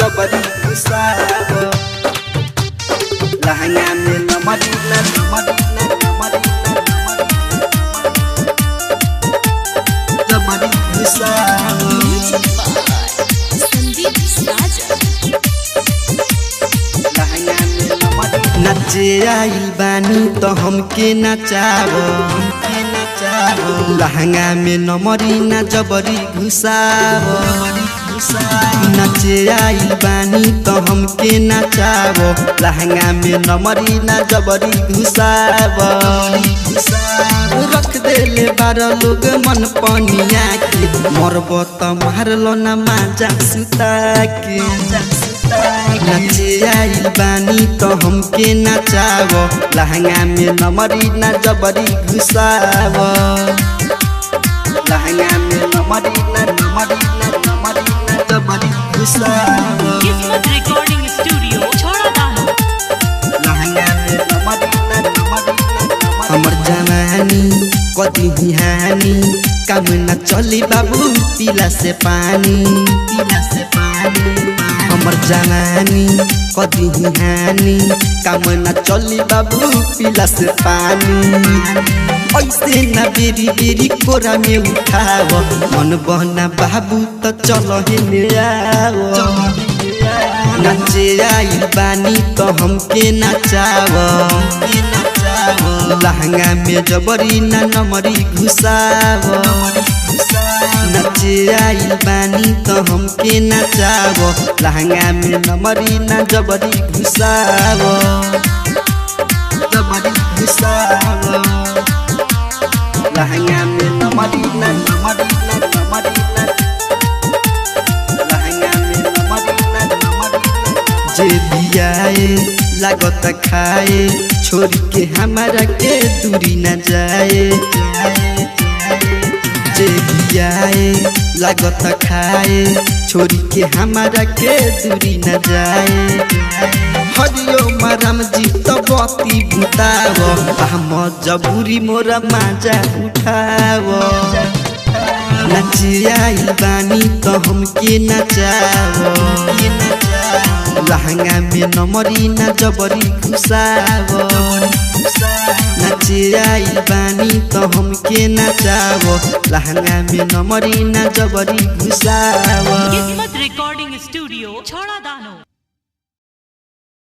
जबरी घुसाव लहंगा में नमरी जबरी घुसाव नचे आइल बानी तो हमके नचाव लहंगा में नमरी ना जबरी घुसाव नचे आइल बानी तो हमके नचाव लहंगा में नमरी ना जबरी घुसाव रख देले बार लोग मन पनिया के मरब त मारलो ना माजा सुता के नचे आइल बानी तो हमके नचाव लहंगा में नमरी ना जबरी घुसाव लहंगा में नमरी ना जबरी घुसाव किस्मत रिकॉर्डिंग स्टूडियो छोड़ा दानो लहंगा में नमरी हमर जवानी कदी हानि काम न चली बाबू पीला से पानी हमर जवानी कदी हानि काम न चली बाबू पीला से पानी ऐसे न बेरी बेरी कोरा में उठाव मन बहना बाबू तो चलो हेने आओ नचे आइल बानी तो हमके नचाव लहंगा में जबरी ना नमरी घुसाव नचे आइल बानी तो हमके नचाव लहंगा में नमरी ना जबरी घुसाव जबरी घुसाव लहंगा में नमरी ना लहंगा में नमरी जे बियाए लागत खाए छोड़ के हमारा के दूरी न जाए जे बियाए लागत खाए छोड़ के हमारा के दूरी न जाए हरियो राम जी तो बती बुताव हम जबूरी मोरा माजा उठाव नचे आइल बानी तो हमके नचाव लहंगा में नमरी ना जबरी घुसाव नचे आइल बानी तो हमके नचाव लहंगा में नमरी ना जबरी घुसाव किस्मत रिकॉर्डिंग स्टूडियो छोड़ा दानो।